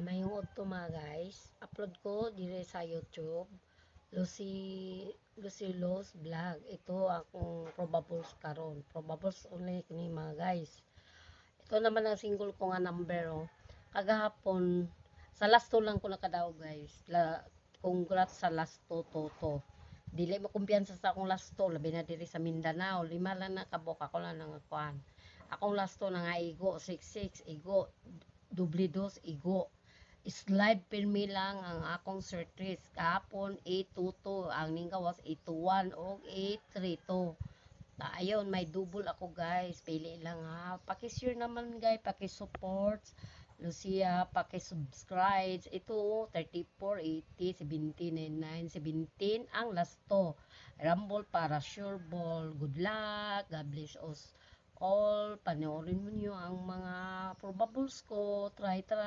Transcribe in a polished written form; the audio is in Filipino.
Mayong to mga guys, upload ko dire sa YouTube, Lucy Lo's Vlog. Ito akong probables karon. Probables only kini mga guys. Ito naman ang single ko nga number oh. Kagahapon sa last 2 lang ko nakadaog guys. Congrats sa last 2 toto. Dili mo kumpiyansa sa akong last 2, labi na diri sa Mindanao. 5 lang nakabok ako lang nangakuan. Akong last 2 na nga igo 66, igo doble dos, igo slide pirmi lang ang akong surtris kahapon 822 ang ninggawas 821 o 832 ayon may double ako guys, pili lang ha, paki-share naman guys, paki-support Lucia, paki-subscribe ito 34 80 17 99 17 ang last to rumble para sure ball, good luck, God bless us all, panoorin mo nyo ang mga probables ko, try